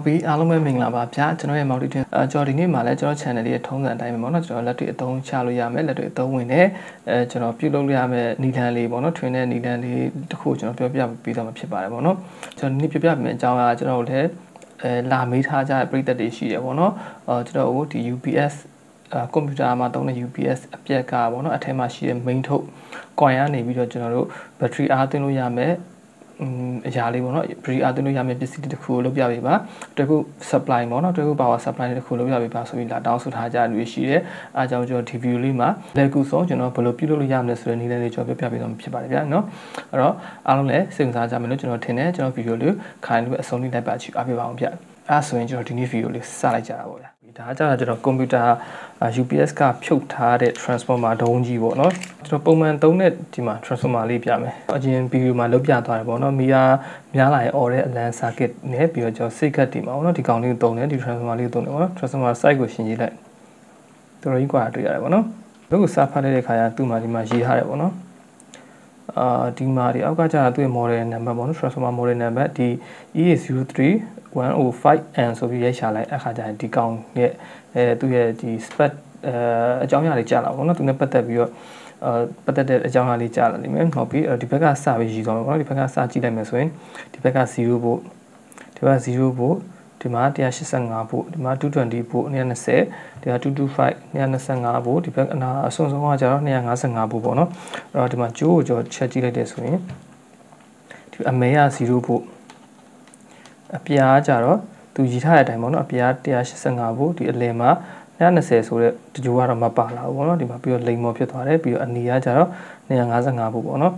ဟုတ်ပြီအားလုံးပဲမင်္ဂလာပါဗျာကျွန်တော်ရဲ့ multi-twin ကျွန်တော်ဒီနေ့မှာလည်းကျွန်တော် channel လေးရဲ့ထုံးစံအတိုင်းပဲပေါ့နော်ကျွန်တော်လက်တွေအသုံးချလို့ရမယ်လက်တွေအသုံးဝင်တယ်ကျွန်တော်ပြုလုပ်လို့ရမယ်နီလန်လေးပေါ့နော် twin နဲ့နီလန်လေးတစ်ခုကျွန်တော်ပြောပြပေးတော့မှာဖြစ်ပါတယ်ပေါ့နော်ကျွန်တော်ဒီနေ့ပြောပြပေးမယ့်အကြောင်းအရာကျွန်တော်တို့လည်းလာမေးထားကြတဲ့ပရိသတ်တွေရှိတယ်ပေါ့နော်ကျွန်တော်တို့ဒီ UPS ကွန်ပျူတာမှာသုံးတဲ့ UPS အပြက်ကပေါ့နော်အထက်မှာရှိတဲ့ main ထုတ် coin ကနေပြီးတော့ကျွန်တော်တို့ battery အားသွင်းလို့ရမယ်အရာလေးပေါ့နော် battery အားသွင်းလို့ရမယ်ပစ္စည်းတစ်ခုကိုလုပ်ပြပေးပါတွေ့ခု supply ပေါ့နော်တွေ့ခု power supply တစ်ခုလုပ်ပြပေးပါဆိုပြီးလာတောင်းဆိုထားကြတယ်ရှိတယ်အားကြောင့်ကျွန်တော်ဒီ video လေးမှာလက်ကူဆုံးကျွန်တော်ဘယ်လိုပြုလုပ်လို့ရမလဲဆိုတဲ့နည်းလေးကျွန်တော်ပြပြပေးတော့ဖြစ်ပါတယ်ဗျာနော်အဲ့တော့အားလုံးလည်းစိတ်ဝင်စားကြမယ်လို့ကျွန်တော်ထင်တယ်ကျွန်တော် video လေးခိုင်းလို့အဆုံးလေးလိုက်ပါချီအားပေးပါအောင်ဗျအဲ့ဆိုရင်ကျွန်တော်ဒီနေ့ video လေးစလိုက်ကြတာပေါ့ဗျာဒါကကျွန်တော် computer UPS ကဖြုတ်ထားတဲ့ transformer ဒုံးကြီးပေါ့နော်ကျွန်တော်ပုံမှန်သုံးတဲ့ဒီမှာ transformer လေးပြမယ်အရင် video မှာလုပ်ပြသွားတယ်ပေါ့နော်မီယာများလာရင် အော်တဲ့အလန် circuit နဲ့ပြီးတော့ကျွန်တော်စိတ်ကတ်တည်မှာပေါ့နော်ဒီကောင်လေးကိုသုံးတယ်ဒီ transformer လေးကိုသုံးတယ်ပေါ့နော် transformer site ကိုရှင်းကြည့်လိုက်တော်တော်ကြီးกว่าတွေ့ရတယ်ပေါ့နော်ဘယ်ကိုစာဖတ်လိုက်တဲ့ခါကျသူ့မှာဒီမှာရေးထားတယ်ပေါ့နော်ဒီမှာဒီအောက်ကကျတော့သူ့ရဲ့ model number ပေါ့နော် transformer model number ဒီ EA03105N ဆိုပြီးရိုက်ရှာလိုက်အခါကျရင်ဒီကောင်ရဲ့သူ့ရဲ့ဒီ spec အကြောင်းအရာလေးကြာလာပေါ့နော်သူနဲ့ပတ်သက်ပြီးတော့ပတ်သက်တဲ့အကြောင်းအရာလေးကြာလာလိမ့်မယ်ဟုတ်ပြီဒီဘက်ကစပြီးရေးသွားမယ်ပေါ့နော်ဒီဘက်ကစကြည့်လိုက်မယ်ဆိုရင်ဒီဘက်က0ဗို့ဒီဘက်က0ဗို့ဒီမှာ185ဗို့ဒီမှာ220ဗို့220ဒီက225 225ဗို့ဒီဘက်အနာအစွန်းဆုံးကကျတော့255ဗို့ပေါ့နော်အဲ့တော့ဒီမှာကျိုးကိုကျွန်တော်ချက်ကြည့်လိုက်တယ်ဆိုရင်ဒီအမဲက0ဗို့အပြားကျတော့သူရည်ထားတဲ့အတိုင်းပေါ့နော်အပြား185ဗို့ဒီအလယ်မှာ220ဆိုတဲ့တကြိုးကတော့မပါလာဘူးပေါ့နော်ဒီမှာပြီးတော့လိမ်မော်ဖြစ်သွားတယ်ပြီးတော့အနီကကျတော့255ဗို့ပေါ့နော်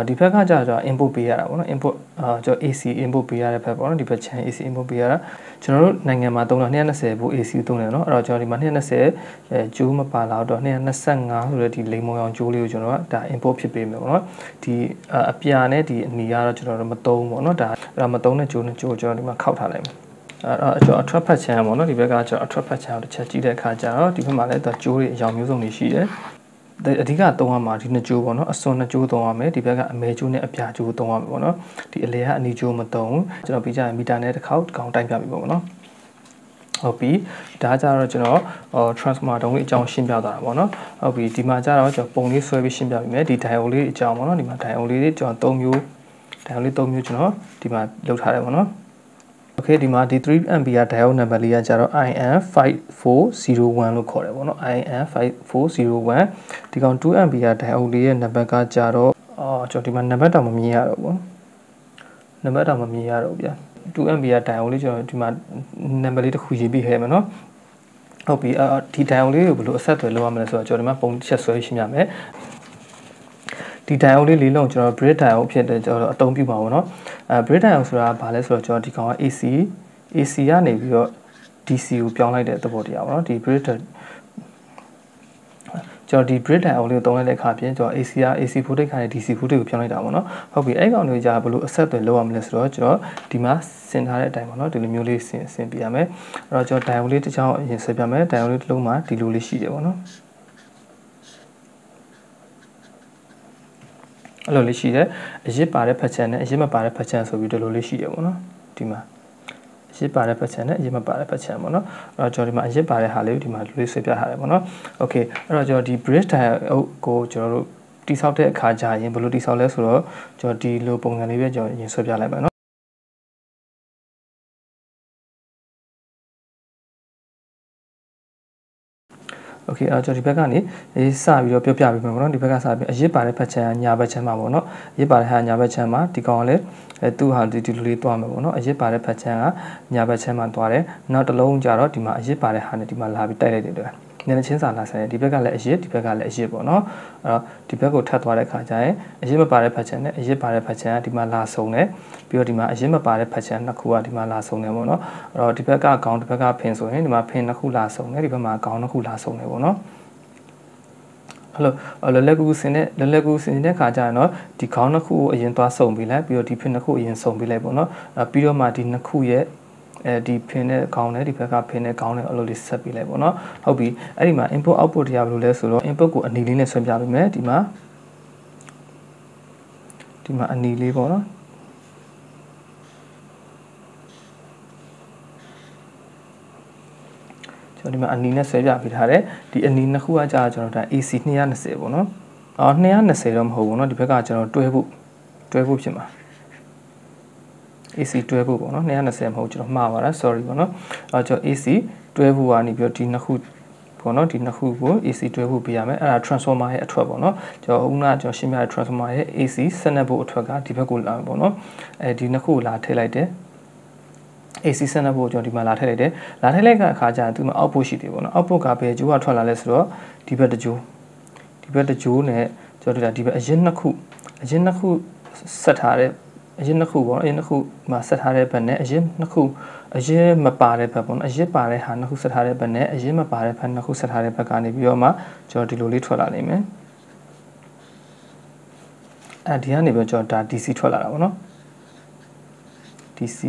ဒီဘက်ကကျတော့ input ပေးရတာပေါ့နော် input ကျွန်တော် AC input ပေးရတဲ့ဘက်ပေါ့နော်ဒီဘက် channel AC input ပေးရတာကျွန်တော်တို့နိုင်ငံမှာသုံးတာ220ဗို့ AC သုံးတယ်နော်အဲ့တော့ကျွန်တော်ဒီမှာ220ကြိုးမပါလာတော့225ဆိုတဲ့ဒီလိမ်မော်အောင်ကြိုးလေးကိုကျွန်တော်ကဒါ input ဖြစ်ပေးမယ်ပေါ့နော်ဒီအပြာနဲ့ဒီအနီကတော့ကျွန်တော်တို့မသုံးဘူးပေါ့နော်ဒါအဲ့တော့မသုံးတဲ့ကြိုးနဲ့ကြိုးကျွန်တော်ဒီမှာခောက်ထားလိုက်မယ်ကျွန်တော်အထွက်ဖက်ချမ်းပေါ့နော်ဒီဘက်ကကျွန်တော်အထွက်ဖက်ချမ်းကိုတစ်ချက်ကြည့်တဲ့အခါကျတော့ဒီဘက်မှာလည်းကျိုးတွေအရောင်မျိုးစုံတွေရှိတယ်အဓိကသုံးရမှာဒီနှစ်ကျိုးပေါ့နော်အစွန်းနှစ်ကျိုးသုံးရမယ်ဒီဘက်ကအမဲကျိုးနဲ့အပြာကျိုးသုံးရမယ်ပေါ့နော်ဒီအလေကအနီကျိုးမသုံးကျွန်တော်ပြီးကြရင်မီတာနဲ့တစ်ခေါက်ကောင်တိုက်ပြပြီပေါ့နော်ဟုတ်ပြီဒါကြတော့ကျွန်တော်transformer တုံးလေးအကြောင်းရှင်းပြသွားတာပေါ့နော်ဟုတ်ပြီဒီမှာကြတော့ကျွန်တော်ပုံလေးဆွဲပြီးရှင်းပြပြီမယ်ဒီ diode လေးအကြောင်းပေါ့နော်ဒီမှာ diode လေးကျွန်တော်3မျိုး diode လေး3မျိုးကျွန်တော်ဒီမှာလောက်ထားတယ်ပေါ့နော်Okay ဒီမှာဒီ3 ampere diode number လေးကကျတော့ IN5401 လို့ခေါ်တယ်ပေါ့နော် IN5401 ဒီကောင်2 ampere diode လေးရဲ့ number ကကျတော့ကျွန်တော်ဒီမှာ number တောင်မမြင်ရတော့ဘူး number တောင်မမြင်ရတော့ဗျာ2 ampere diode လေးကျွန်တော်ဒီမှာ number လေးတစ်ခုရေးပြီးခဲ့မယ်နော်ဟုတ်ပြီဒီ diode လေးကိုဘယ်လိုအဆက်အသွယ်လုပ်ရမလဲဆိုတော့ကျွန်တော်ဒီမှာပုံတစ်ချက်ဆွဲရှင်းပြမယ်ဒီ diode လေးလုံးကျွန်တော် bridge diode ဖြစ်တဲ့ကျွန်တော်အသုံးပြုပါဘောเนาะbridge diode ဆိုတာဘာလဲဆိုတော့ကျွန်တော်ဒီကောင်က AC ကနေပြီးတော့ DC ကိုပြောင်းလိုက်တဲ့သဘောတရားပေါ့เนาะဒီ bridge ကျွန်တော်ဒီ bridge diode လေးကိုသုံးလိုက်တဲ့အခါပြင်ကျွန်တော် AC voltage ကနေ DC voltage ကိုပြောင်းလိုက်တာပေါ့เนาะဟုတ်ပြီအဲ့ကောင်တွေကြာဘယ်လိုအဆက်အသွယ်လုပ်ရမလဲဆိုတော့ကျွန်တော်ဒီမှာဆင်ထားတဲ့အတိုင်းပေါ့เนาะဒီလိုမျိုးလေးဆင်ပြရမယ်အဲ့တော့ကျွန်တော် diode လေးတစ်ချောင်းအရင်ဆက်ပြမယ် diode လေးတစ်လုံးမှာဒီလိုလေးရှိတယ်ပေါ့เนาะအဲ့လိုလေးရှိတယ်အရစ်ပါတဲ့ဖက်ချန်နဲ့အရစ်မပါတဲ့ဖက်ချန်ဆိုပြီးဒီလိုလေးရှိတယ်ပေါ့နော်ဒီမှာအရစ်ပါတဲ့ဖက်ချန်နဲ့အရစ်မပါတဲ့ဖက်ချန်ပေါ့နော်အဲ့တော့ကျွန်တော်ဒီမှာအရစ်ပါတဲ့ဟာလေးကိုဒီမှာလေးဆွဲပြထားတယ်ပေါ့နော်โอเคအဲ့တော့ကျွန်တော်ဒီ bridge diode ကိုကျွန်တော်တို့တိဆောက်တဲ့အခါကျရင်ဘယ်လိုတိဆောက်လဲဆိုတော့ကျွန်တော်ဒီလိုပုံစံလေးပဲကျွန်တော်ရင်ဆွဲပြလိုက်ပါနော်โอเคကျွန်တော်ဒီဘက်ကနေစပြီးတော့ပြောပြပေးမယ်ပေါ့နော်ဒီဘက်ကစပြီးအရစ်ပါတဲ့ဖက်ချန်ညာဘက်ချမ်းမှာပေါ့နော်အရစ်ပါတဲ့ဟာညာဘက်ချမ်းမှာဒီကောင်ကလည်းသူ့ဟာဒီလိုလေးသွားမယ်ပေါ့နော်အရစ်ပါတဲ့ဖက်ချန်ကညာဘက်ချမ်းမှာသွားတယ်နောက်တစ်လုံးကျတော့ဒီမှာအရစ်ပါတဲ့ဟာနဲ့ဒီမှာလာပြီးတိုက်လိုက်တယ်တွေ့နည်းနည်းချင်းစာလာဆိုင်ဒီဘက်ကလည်းအရစ်ဒီဘက်ကလည်းအရစ်ပေါ့နော်အဲ့တော့ဒီဘက်ကိုထပ်သွားတဲ့အခါကျရင်အရစ်မပါတဲ့ဖက်ချန်နဲ့အရစ်ပါတဲ့ဖက်ချန်ကဒီမှာလာဆုံတယ်ပြီးတော့ဒီမှာအရစ်မပါတဲ့ဖက်ချန်နှစ်ခုကဒီမှာလာဆုံတယ်ပေါ့နော်အဲ့တော့ဒီဘက်ကခေါင်းဒီဘက်ကဖင်ဆိုရင်ဒီမှာဖင်နှစ်ခုလာဆုံတယ်ဒီဘက်မှာခေါင်းနှစ်ခုလာဆုံတယ်ပေါ့နော်အဲ့လိုလက်ကူစင်တဲ့ခါကျရင်တော့ဒီခေါင်းနှစ်ခုကိုအရင်သွားဆုံပေးလိုက်ပြီးတော့ဒီဖင်နှစ်ခုအရင်ဆုံပေးလိုက်ပေါ့နော်ပြီးတော့မှဒီနှစ်ခုရဲ့ဒီဖင်နဲ့ခေါင်းနဲ့ဒီဘက်ကဖင်နဲ့ခေါင်းနဲ့အဲ့လိုလေးဆက်ပေးလိုက်ပေါ့နော်ဟုတ်ပြီအဲ့ဒီမှာ input output တရားဘယ်လိုလဲဆိုတော့ input ကိုအနီလေးနဲ့ဆွဲပြပေးမယ်ဒီမှာအနီလေးပေါ့နော် ကျွန်တော်ဒီမှာအနီနဲ့ဆွဲပြပေးထားတယ်ဒီအနီနှစ်ခုကကြာကျွန်တော်ဒါ AC 220ပေါ့နော်220တော့မဟုတ်ဘူးเนาะဒီဘက်ကကျွန်တော်တွဲဖို့ဖြစ်မှာ AC တွဲဖို့ပေါ့နော်220မဟုတ်ကျွန်တော်မှားပါလား sorry ပေါ့နော်ကျွန်တော် AC တွဲဖို့ကနေပြီးတော့ဒီနှစ်ခုပေါ့နော်ဒီနှစ်ခုကို AC တွဲဖို့ပြရမယ်အဲ့ဒါ transformer ရဲ့အထွက်ပေါ့နော်ကျွန်တော်ခုနကကျွန်တော်ရှင်းပြတဲ့ transformer ရဲ့ AC ဆက်နေဖို့အထွက်ကဒီဘက်ကိုလာပေါ့နော်အဲဒီနှစ်ခုကိုလာထည့်လိုက်တယ် AC ဆက်နေဖို့ကျွန်တော်ဒီမှာလာထည့်လိုက်တယ်လာထည့်လိုက်တဲ့အခါကျရင်သူ့မှာ output ရှိတယ်ပေါ့နော် output ကဘယ်ကြိုးကထွက်လာလဲဆိုတော့ဒီဘက်တစ်ကြိုးနဲ့ကျွန်တော်ဒီဘက်အရင်နှစ်ခုဆက်ထားတဲ့အရင်နှစ်ခုပေါ့အရင်နှစ်ခုမှာဆက်ထားတဲ့ဘက်နဲ့အရင်နှစ်ခုအရင်မပါတဲ့ဘက်ပေါ့နော်အရင်ပါတဲ့ဟာနှစ်ခုဆက်ထားတဲ့ဘက်နဲ့အရင်မပါတဲ့ဘက်နှစ်ခုဆက်ထားတဲ့ဘက်ကနေပြီးတော့မှကျွန်တော်ဒီလိုလေးထွက်လာနိုင်မယ်ဒီကနေပြီးကျွန်တော်ဒါ DC ထွက်လာတာပေါ့နော် DC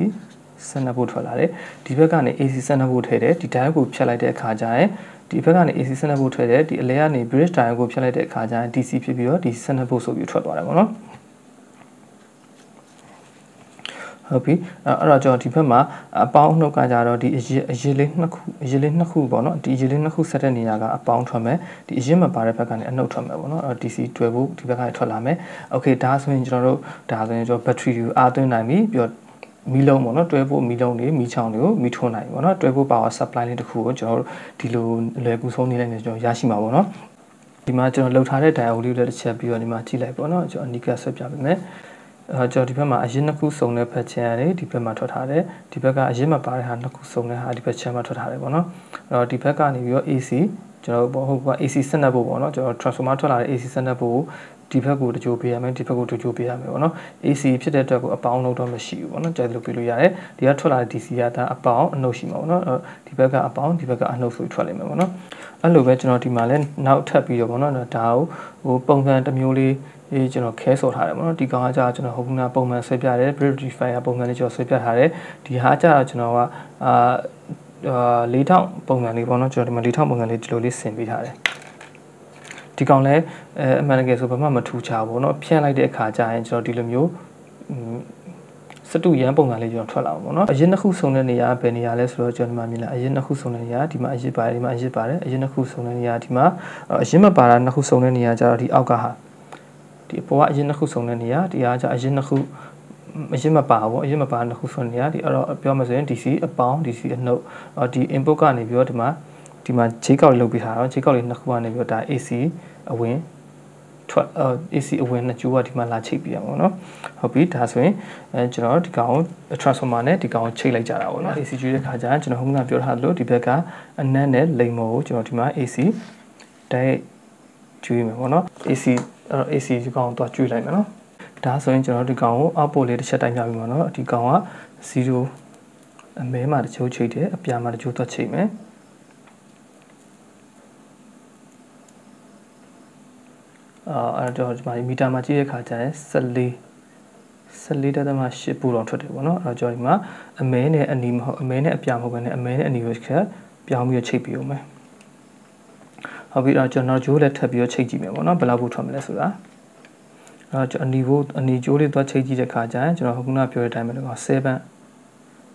စနပ်ဖို့ထွက်လာတယ်ဒီဘက်ကနေ AC စနပ်ဖို့ထည့်တယ်ဒီ diode ကိုဖြတ်လိုက်တဲ့အခါကျရင်ဒီဘက်ကနေ AC စနပ်ဖို့ထည့်တယ်ဒီအလဲကနေ bridge diode ကိုဖြတ်လိုက်တဲ့အခါကျရင် DC ဖြစ်ပြီးတော့ DC စနပ်ဖို့ဆိုပြီးထွက်သွားတယ်ပေါ့နော်ဟုတ်ပြီအဲ့တော့ကျွန်တော်ဒီဘက်မှာအပေါင်းနှုတ်ကကြတော့ဒီအရေးလေးနှစ်ခုပေါ့နော်ဒီအရေးလေးနှစ်ခုဆက်တဲ့နေရာကအပေါင်းထွက်မယ်ဒီအရေးမပါတဲ့ဘက်ကနေအနှုတ်ထွက်မယ်ပေါ့နော်အဲ့တော့ DC တွဲဖို့ဒီဘက်ကနေထွက်လာမယ်โอเคဒါဆိုရင်ကျွန်တော်တို့ဘက်ထရီကိုအားသွင်းနိုင်ပြီပြီးတော့မီးလုံးပေါ့နော်တွဲဖို့မီးလုံးတွေမီးချောင်းတွေကိုမီးထွန်းနိုင်ပေါ့နော်တွဲဖို့ power supply လေးတစ်ခုကိုကျွန်တော်တို့ဒီလိုလွယ်ကူဆုံးနေလိုက်နေကျွန်တော်ရရှိမှာပေါ့နော်ဒီမှာကျွန်တော်လှုပ်ထားတဲ့ diode လေးလည်းတစ်ချက်ပြီးတော့ဒီမှာကြည့်လိုက်ပေါ့နော်ကျွန်တော်အနီးကဆွဲပြပေးမယ်ကျွန်တော်ဒီဘက်မှာအရင်နှစ်ခုစုံတဲ့ဖက်ချင်ရတယ်ဒီဘက်မှာထွက်ထားတယ်ဒီဘက်ကအရင်မပါတဲ့ဟာနှစ်ခုစုံတဲ့ဟာဒီဘက်ချမ်းမှာထွက်ထားတယ်ပေါ့နော်အဲ့တော့ဒီဘက်ကနေပြီးတော့ AC ကျွန်တော်ဟုတ်က AC စနပ်ဖို့ပေါ့နော်ကျွန်တော် transformer ထွက်လာတဲ့ AC စနပ်ဖို့ဒီဘက်ကိုတကြိုပေးရမယ်ဒီဘက်ကိုတကြိုပေးရမယ်ပေါ့နော် AC ဖြစ်တဲ့အတွက်ကိုအပေါင်းလို့တော့မရှိဘူးပေါ့နော်ကြိုက်လို့ပေးလို့ရတယ်ဒီကထွက်လာတဲ့ DC ကဒါအပေါင်းအနှုတ်ရှိမှာပေါ့နော်ဒီဘက်ကအပေါင်းဒီဘက်ကအနှုတ်ဆိုထွက်လိမ့်မယ်ပေါ့နော်အဲ့လိုပဲကျွန်တော်ဒီမှာလဲနောက်ထပ်ပြီးတော့ပေါ့နော်ဒါကိုပုံစံတစ်မျိုးလေးကျွန်တော်ခဲဆော်ထားတယ်ပေါ့နော်ဒီကောင်ကကြာကျွန်တော်ဟုတ်ကနာပုံမှန်ဆွဲပြတယ် verify ပုံစံလေးကျွန်တော်ဆွဲပြထားတယ်ဒီဟာကြာကျွန်တော်က4000ပုံစံလေးပေါ့နော်ကျွန်တော်ဒီမှာ4000ပုံစံလေးဒီလိုလေးဆင်ပေးထားတယ်ဒီကောင်လဲအမှန်တကယ်ဆိုဘာမှမထူချဘူးเนาะဖြန့်လိုက်တဲ့အခါကျရင်ကျွန်တော်ဒီလိုမျိုးစတုရန်ပုံစံလေးကျွန်တော်ထွက်လာအောင်ပေါ့เนาะအရင်နှစ်ခုစုံတဲ့နေရာဘယ်နေရာလဲဆိုတော့ကျွန်တော်ဒီမှာမြင်လာအရင်နှစ်ခုစုံတဲ့နေရာဒီမှာအရင်ပါတယ်ဒီမှာအရင်ပါတယ်အရင်နှစ်ခုစုံတဲ့နေရာဒီမှာအရင်မပါတာနှစ်ခုစုံတဲ့နေရာကျတော့ဒီအောက်ကဟာဒီအပေါ်ကအရင်နှစ်ခုစုံတဲ့နေရာဒီအားကျအရင်နှစ်ခုအရင်မပါဘူးအရင်မပါနှစ်ခုစုံနေရာဒီအဲ့တော့ပြောမှဆိုရင် DC အပေါင်း DC အနှုတ်ဒီ input ကနေပြီးတော့ဒီမှာခြေကောက်လေးလုပ်ပေးထားတော့ခြေကောက်လေးနှစ်ခုကနေပြီးတော့ဒါ AC အဝင်ထွက် AC အဝင်နှစ်ကျိုးကဒီမှာလာချိတ်ပြရမှာပေါ့နော်ဟုတ်ပြီဒါဆိုရင်ကျွန်တော်ဒီကောင် transformer နဲ့ဒီကောင်ချိတ်လိုက်ကြတာပေါ့နော် AC ကျွေးတဲ့ခါကျရင်ကျွန်တော်ခုနကပြောထားလို့ဒီဘက်ကအနက်နဲ့လိမ်မော်ကိုကျွန်တော်ဒီမှာ AC တိုက်ကျွေးမယ်ပေါ့နော် AC အဲ့တော့ AC ဒီကောင်တော့ကျွေးလိုက်မယ်နော်ဒါဆိုရင်ကျွန်တော်ဒီကောင်ကို output လေးတစ်ချက်တိုင်းပြပြီးမှာနော်ဒီကောင်က0အမဲမှာတစ်ချိုးချိတ်တယ်အပြာမှာတစ်ချိုးသွားချိတ်မယ်အဲ့တော့ဒီမှာမီတာမှာကြည့်တဲ့အခါကျရင်14.8 ပူတော်ထွက်တယ်ပေါ့နော်အဲ့တော့ကျွန်တော်ဒီမှာအမဲနဲ့အနီမဟုတ်အမဲနဲ့အပြာမဟုတ်ဘဲနဲ့အမဲနဲ့အနီကိုပြောင်းပြီးချိတ်ပြီးအောင်မယ်ဟုတ်ပြီအဲ့တော့ကျွန်တော်ဂျိုးလည်းထပ်ပြီးတော့ချိတ်ကြည့်မယ်ပေါ့နော်ဘယ်လောက်ဘူးထွက်မလဲဆိုတာအဲ့တော့ကျွန်တော်အနီဂျိုးလေးသွားချိတ်ကြည့်တဲ့အခါကျရင်ကျွန်တော်ခုနပြောတဲ့အတိုင်းပဲတော့7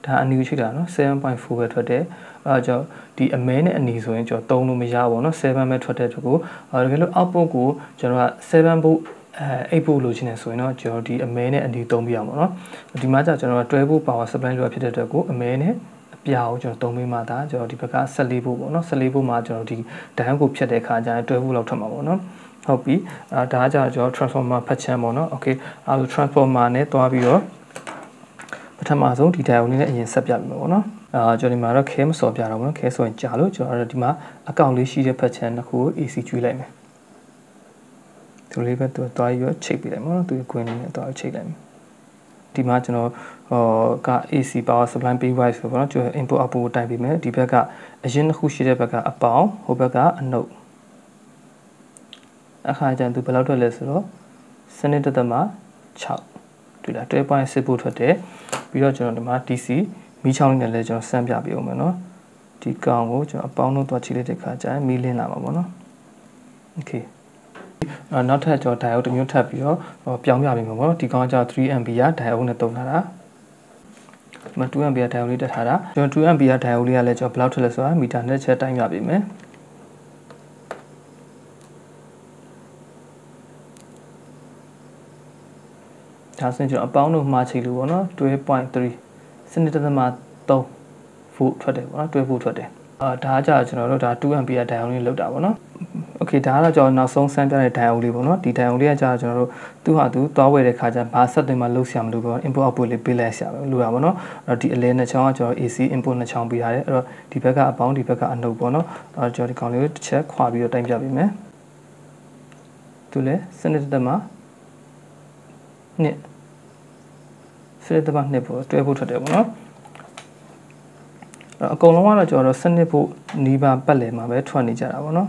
ဒါအနီကိုချိတ်တာနော် 7.4 ပဲထွက်တယ်အဲ့တော့ကျွန်တော်ဒီအမဲနဲ့အနီဆိုရင်ကျွန်တော်သုံးလို့မရဘူးเนาะ7ပဲထွက်တဲ့အတွက်ကိုတကယ်လို့ output ကိုကျွန်တော်က7 volt 8 volt လို့ချင်တယ်ဆိုရင်တော့ကျွန်တော်ဒီအမဲနဲ့အနီသုံးပြရမှာเนาะဒီမှာကျကျွန်တော်က12 volt power supply လို့ဖြစ်တဲ့အတွက်ကိုအမဲနဲ့အပြာကိုကျွန်တော်သုံးပေးမှဒါကျွန်တော်ဒီဘက်က14 volt ပေါ့เนาะ14 volt မှာကျွန်တော်ဒီ diode ကိုဖြတ်တဲ့အခါကျရင်12 volt လောက်ထွက်မှာပေါ့เนาะဟုတ်ပြီဒါကကျွန်တော် transformer ဖတ်ချမ်းပေါ့เนาะ okay အဲ့ဒါ transformer နဲ့တွားပြီးတော့ပထမဆုံးဒီ diode လေးနဲ့အရင်ဆက်ပြပြီပေါ့เนาะကျွန်တော်ဒီမှာတော့ခဲမစော်ပြတော့ဘူးเนาะခဲဆိုရင်ကြာလို့ကျွန်တော်ဒီမှာအကောင့်လေးရှိတဲ့ဖက်ချန်တစ်ခုကို AC ကျွေးလိုက်မယ်ဒီလေးပဲသူတွားပြီးတော့ချိတ်ပြလိုက်မှာเนาะသူကွင်းလေးနဲ့တွားပြီးချိတ်လိုက်မယ်ဒီမှာကျွန်တော်က AC power supply ပေး wise ဆိုတော့ကျွန်တော် input output ကိုတိုင်ပေးမယ်ဒီဘက်ကအရင်တစ်ခုရှိတဲ့ဘက်ကအပေါင်းဟိုဘက်ကအနှုတ်အခါကျရင်သူဘယ်လောက်ထွက်လဲဆိုတော့7.6တွေ့လား 12.6 volt ထွက်တယ်ပြီးတော့ကျွန်တော်ဒီမှာ DC မီးချောင်းလေးနဲ့လည်းကျွန်တော်စမ်းပြပေးအောင်မယ်နော်ဒီကောင်ကိုကျွန်တော်အပေါင်းလို့တွားချိလိုက်တဲ့ခါကျရင်မီးလင်းလာမှာပေါ့နော်โอเคနောက်ထပ်ကျွန်တော် diode တစ်မျိုးထပ်ပြီးတော့ပြောင်းပြပေးမှာပေါ့နော်ဒီကောင်က3 ampere diode နဲ့သုံးထားတာ မှာ2 ampere diode လေးတက်ထားတာကျွန်တော်2 ampere diode လေးကလည်းကျွန်တော်ဘယ်လောက်ထွက်လဲဆိုတာမီတာနဲ့ချက်တိုင်းပြပေးမယ်ဒါဆိုရင်ကျွန်တော်အပေါင်းတို့မှာချိန်လို့ပေါ့နော် 12.3 စနစ်တစ်သမ3 volt ထွက်တယ်ပေါ့နော်12 volt ထွက်တယ်ဒါကကြာကျွန်တော်တို့ဒါ2 ampere diode လေးလောက်တာပေါ့နော်โอเคဒါကတော့ကျွန်တော်နောက်ဆုံးစမ်းပြတဲ့ diode လေးပေါ့နော်ဒီ diode လေးကကြာကျွန်တော်တို့သူ့ဟာသူသွားဝယ်တဲ့ခါကျဘာဆက်သွင်းမှလုပ်ဆရာမလို့ပေါ့ input output လေးပေးလိုက်ဆရာပဲလို့ရပါတော့အဲ့တော့ဒီအလဲနှစ်ချောင်းကကျွန်တော် AC input နှစ်ချောင်းပေးထားတယ်အဲ့တော့ဒီဘက်ကအပေါင်းဒီဘက်ကအနှုတ်ပေါ့နော်အဲ့တော့ကျွန်တော်ဒီကောင်လေးကိုတစ်ချက်ခွာပြီးတော့တိုင်းပြပေးမယ်သူလဲစနစ်တစ်မှာနှစ်စနစ်တစ်မှာနှစ်ပေါ့တွဲဖို့ထွက်တယ်ပေါ့နော်အကုန်လုံးကတော့ကျွန်တော်တို့စနစ်ဖို့နီးပါးပတ်လည်မှာပဲထွက်နေကြတာပေါ့နော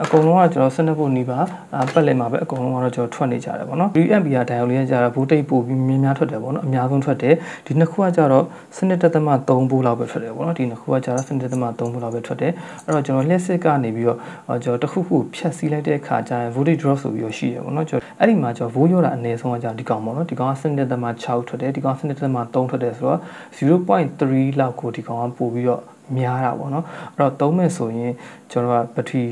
်အကုန်လုံးကကျွန်တော်စနစ်ဖို့နီးပါးပတ်လည်မှာပဲအကုန်လုံးကတော့ကျွန်တော်ထွက်နေကြတယ်ပေါ့နော်3 ampere diode လေးကကြာတော့ voltage ပို့ပြီးများများထွက်တယ်ပေါ့နော်အများဆုံးထွက်တယ်ဒီနှစ်ခုကကြာတော့စနစ်တစ်သမ3 volt လောက်ပဲထွက်တယ်ပေါ့နော်ဒီနှစ်ခုကကြာတော့စနစ်တစ်သမ3 volt လောက်ပဲထွက်တယ်အဲ့တော့ကျွန်တော်လျှက်စစ်ကနေပြီးတော့ကျွန်တော်တစ်ခုခုဖြတ်စီးလိုက်တဲ့အခါကျရင် voltage drop ဆိုပြီးတော့ရှိရပေါ့နော်ကျွန်တော်အဲ့ဒီမှာကျွန်တော် volt ရောတာအနည်းဆုံးကကြာဒီကောင်ပေါ့နော်ဒီကောင်ကစနစ်တစ်သမ6ထွက်တယ်ဒီကောင်စနစ်တစ်သမ3ထွက်တယ်ဆိုတော့ 0.3 လောက်ကိုဒီကောင်ကပို့ပြီးတော့များတာပေါ့နော်အဲ့တော့သုံးမယ်ဆိုရင်ကျွန်တော်က battery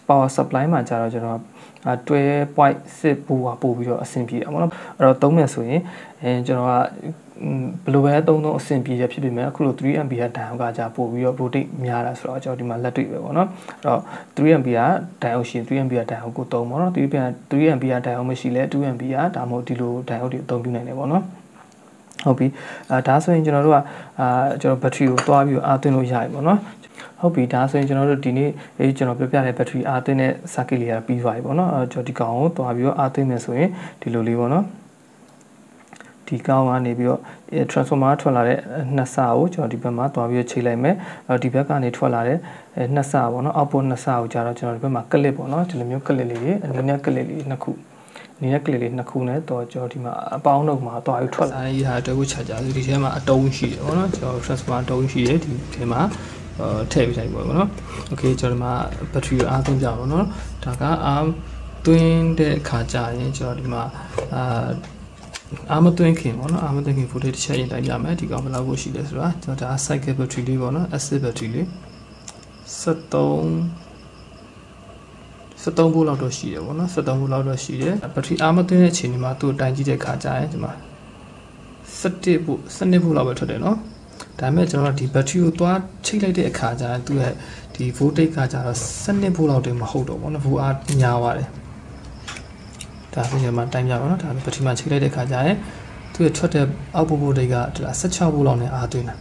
power supply မှာကြာတော့ကျွန်တော်12.6 volt ပို့ပြီးတော့အဆင်ပြေတာပေါ့နော်အဲ့တော့သုံးမယ်ဆိုရင်ကျွန်တော်ကဘယ်လိုပဲသုံးအဆင်ပြေရဖြစ်ပေမဲ့အခုလို3 ampere diode ကကြာပို့ပြီးတော့ voltage များတာဆိုတော့ကျွန်တော်ဒီမှာလက်တွေ့ပဲပေါ့နော်အဲ့တော့3 ampere diode ရှိရင်3 ampere diode ကိုသုံးပေါ့နော်3 ampere diode မရှိလဲ2 ampere ဒါမှမဟုတ်ဒီလို diode တွေအသုံးပြုနိုင်တယ်ပေါ့နော်ဟုတ်ပြီဒါဆိုရင်ကျွန်တော်တို့ကကျွန်တော်ဘက်ထရီကိုတွားပြီးအားသွင်းလို့ရပြီပေါ့နော်ဟုတ်ပြီဒါဆိုရင်ကျွန်တော်တို့ဒီနေ့ကျွန်တော်ပြောပြတဲ့ဘက်ထရီအားသွင်းတဲ့ circuit လေးကပြီးသွားပြီပေါ့နော်ကျွန်တော်ဒီကောင်ကိုတွားပြီးတော့အားသွင်းမယ်ဆိုရင်ဒီလိုလေးပေါ့နော်ဒီကောင်ကနေပြီးတော့ transformer ထွက်လာတဲ့နှစ်ဆကိုကျွန်တော်ဒီဘက်မှာတွားပြီးတော့ချိန်လိုက်မယ်ဒီဘက်ကနေထွက်လာတဲ့နှစ်ဆပေါ့နော် output နှစ်ဆကိုကြာတော့ကျွန်တော်ဒီဘက်မှာကလစ်ပေါ့နော်ဒီလိုမျိုးကလစ်လေးတွေအနေနဲ့ကလစ်လေးနှစ်ခုနေတဲ့ကလေးလေးနှစ်ခုနဲ့တော့ကျွန်တော်ဒီမှာအပေါင်းတော့မှာတွားပြီးထွက်လာရေးဟာတွဲဖို့ချကြဆိုဒီထဲမှာအတုံးရှိတယ်ပေါ့နော်ကျွန်တော် transformer အတုံးရှိတယ်ဒီထဲမှာထည့်ပြီးလိုက်ပေါ့နော်โอเคကျွန်တော်ဒီမှာဘက်ထရီအားသွင်းကြပါတော့နော်ဒါကအားသွင်းတဲ့အခါကျရင်ကျွန်တော်ဒီမှာအားမသွင်းခင်ပေါ့နော်အားမသွင်းခင် voltage တစ်ချက်ရင်တိုင်းပြမယ်ဒီကောင်ဘယ်လောက်ကိုရှိလဲဆိုတာကျွန်တော်ဒါ cycle battery လေးပေါ့နော် acid battery လေး73 volt လောက်တော့ရှိတယ်ပေါ့နော်73 volt လောက်တော့ရှိတယ်ဘက်ထရီအားမသွင်းတဲ့အချိန်ဒီမှာသူ့တိုင်ကြည့်တဲ့ခါကျရင်ဒီမှာ17 volt 12 volt လောက်ပဲထွက်တယ်နော်ဒါပေမဲ့ကျွန်တော်ဒီဘက်ထရီကိုသွားချိတ်လိုက်တဲ့အခါကျရင်သူ့ရဲ့ဒီ voltage ကကျတော့12 volt လောက်တည်းမဟုတ်တော့ဘူးနော် volt အားညားပါတယ်ဒါဆိုရင်မှတိုင်ပြပါတော့ဒါဘက်ထရီမှာချိတ်လိုက်တဲ့အခါကျရင်သူ့ရဲ့ထွက်တဲ့ output voltage က16 volt လောက်နဲ့အားသွင်းတာ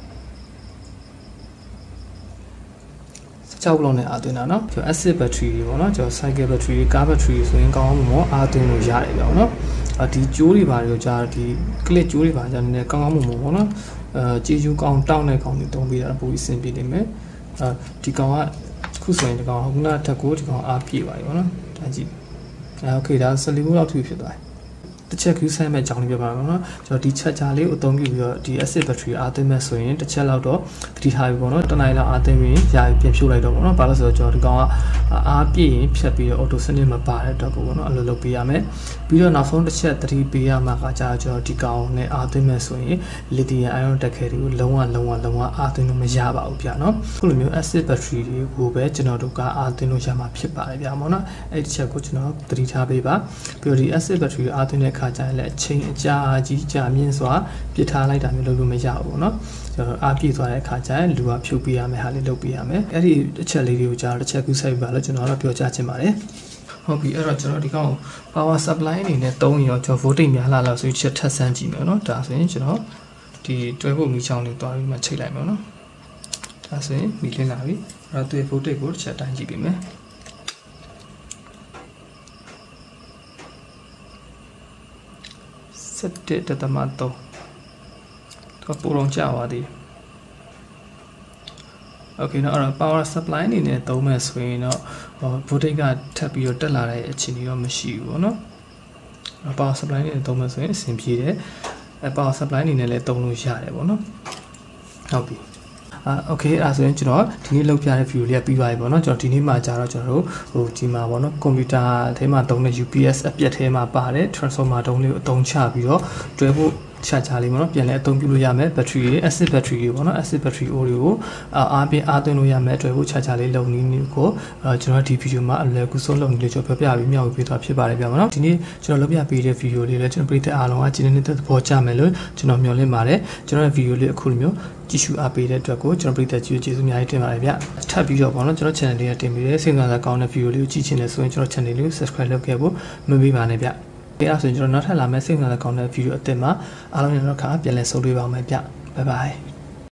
6 volt နဲ့အားသွင်းတာเนาะကျွန်တော် acid battery တွေပေါ့เนาะကျွန်တော် cycle battery တွေ car battery တွေဆိုရင်ကောင်းအောင်မို့အားသွင်းလို့ရတယ်ဗျာเนาะဒီကြိုးတွေပါတွေကိုကြာဒီ clip ကြိုးတွေပါကြာနည်းနည်းကောင်းကောင်းမို့ပေါ့เนาะကြေးကျူးကောင်းတောင်းတဲ့ကောင်တွေတုံးပေးတာပိုပြီးအဆင်ပြေနေမယ်ဒီကောင်ကခုဆိုရင်ဒီကောင်ခုနထက်ကိုဒီကောင်အားပြည့်ပါပြီပေါ့เนาะဒါကြည့်โอเคဒါ14 volt လောက်ထိဖြစ်သွားတယ်တစ်ချက်ကူးဆိုင်မဲ့ကြောင်းလေးပြပါမယ်နော်ကျွန်တော်ဒီချက်ချာလေးကိုအသုံးပြုပြီးတော့ဒီ acid battery အားသွင်းမဲ့ဆိုရင်တစ်ချက်လောက်တော့သတိထားပြီပေါ့နော်တနိုင်လောက်အားသွင်းပြီးယာယီပြန်ဖြုတ်လိုက်တော့ပေါ့နော်ဘာလို့ဆိုတော့ကျွန်တော်ဒီကောင်ကအားပြည့်ရင်ဖြတ်ပြီးတော့ auto စနစ်မပါတဲ့အတွက်ကိုပေါ့နော်အဲ့လိုလုပ်ပေးရမယ်ပြီးတော့နောက်ဆုံးတစ်ချက်သတိပေးရမှာကကြာကျွန်တော်ဒီကောင်နဲ့အားသွင်းမဲ့ဆိုရင် lithium ion တက်ခဲတွေကိုလုံးဝအားသွင်းလို့မရပါဘူးဗျာနော်ခုလိုမျိုး acid battery တွေကိုပဲကျွန်တော်တို့ကအားသွင်းလို့ရမှာဖြစ်ပါတယ်ဗျာပေါ့နော်အဲ့ဒီချက်ကိုကျွန်တော်သတိထားပေးပါပြီးတော့ဒီ acid battery ကိုအားသွင်းတဲ့ခါကျရင်လည်းအချိန်အကြာကြီးကြာမြင့်စွာပြစ်ထားလိုက်တာမျိုးလုပ်လို့မရဘူးပေါ့နော်ကျွန်တော်အားပြည့်သွားတဲ့အခါကျရင်လူကဖြုတ်ပေးရမယ်ဟာလေးလုပ်ပေးရမယ်အဲ့ဒီအချက်လေးတွေကိုကြာတစ်ချက်ကူးဆိုင်ပါလို့ကျွန်တော်တော့ပြောကြားချင်ပါတယ်ဟုတ်ပြီအဲ့တော့ကျွန်တော်ဒီကောင် power supply အနေနဲ့သုံးရင်ကျွန်တော် voltage များလာလို့ဆိုချက်ထပ်ဆန်းကြည့်မယ်နော်ဒါဆိုရင်ကျွန်တော်ဒီတွဲဖို့မီချောင်းလေးတွားပြီးမှချိန်လိုက်မယ်နော်ဒါဆိုရင်မီလင်းလာပြီအဲ့တော့သူ့ voltage ကိုတစ်ချက်တိုင်းကြည့်ပေးမယ်17.3တော့ပိုလုံးကျသွားသေးတယ်โอเคเนาะအဲ့တော့ power supply အနေနဲ့သုံးမယ်ဆိုရင်တော့ voltage ကထပ်ပြီးတော့တက်လာတဲ့အခြေအနေတော့မရှိဘူးပေါ့နော် power supply အနေနဲ့သုံးမယ်ဆိုရင်အဆင်ပြေတယ်power supply အနေနဲ့လည်းသုံးလို့ရတယ်ပေါ့နော်ဟုတ်ပြီโอเคအဲ့ဒါဆိုရင်ကျွန်တော်ဒီနေ့လုပ်ပြတဲ့ view လေးကပြီးသွားပြီပေါ့နော်ကျွန်တော်ဒီနေ့မှာကြာတော့ကျွန်တော်တို့ဒီမှာပေါ့နော်ကွန်ပျူတာထဲမှာသုံးတဲ့ UPS အပြတ်ထဲမှာပါတယ် transformer တုံးလေးကိုအသုံးချပြီးတော့တွဲဖို့ charger လေးပေါ့နော်ပြန်လဲအသုံးပြုလို့ရမယ် battery တွေ acid battery တွေပေါ့နော် acid battery တွေကိုအားသွင်းလို့ရမယ်အတွက်ကို charger လေးလုံနည်းကိုကျွန်တော်ဒီ video မှာအလွယ်ကူဆုံးလုံနည်းလေးကျွန်တော်ပြောပြပြီးမျှဝေပေးသွားဖြစ်ပါတယ်ဗျာနော်ဒီနေ့ကျွန်တော်လုပ်ပြပေးတဲ့ video လေးလည်းကျွန်တော်ပရိသတ်အားလုံးကကျင်းနေတဲ့သဘောကျမယ်လို့ကျွန်တော်မျှော်လင့်ပါတယ်ကျွန်တော်ရဲ့ video လေးအခုလိုမျိုးကြည့်ရှုအားပေးတဲ့အတွက်ကိုကျွန်တော်ပရိသတ်ကျေးဇူးအများကြီးတင်ပါတယ်ဗျထပ်ပြီးတော့ပေါ့နော်ကျွန်တော် channel လေးကတင်ပေးတဲ့စိတ်ဝင်စားကောင်းတဲ့ video လေးကိုကြည့်ချင်တယ်ဆိုရင်ကျွန်တော် channel လေးကို subscribe လုပ်ခဲ့ဖို့မမေ့ပါနဲ့ဗျအဲ့ဒါဆိုရင်ကျွန်တော်နောက်ထပ်လာမယ့်စိတ်ဝင်စားကောင်းတဲ့ video အသစ်မှာအားလုံးရဲ့နောက်ခါပြန်လည်ဆုံတွေ့ပါမယ်ဗျ bye bye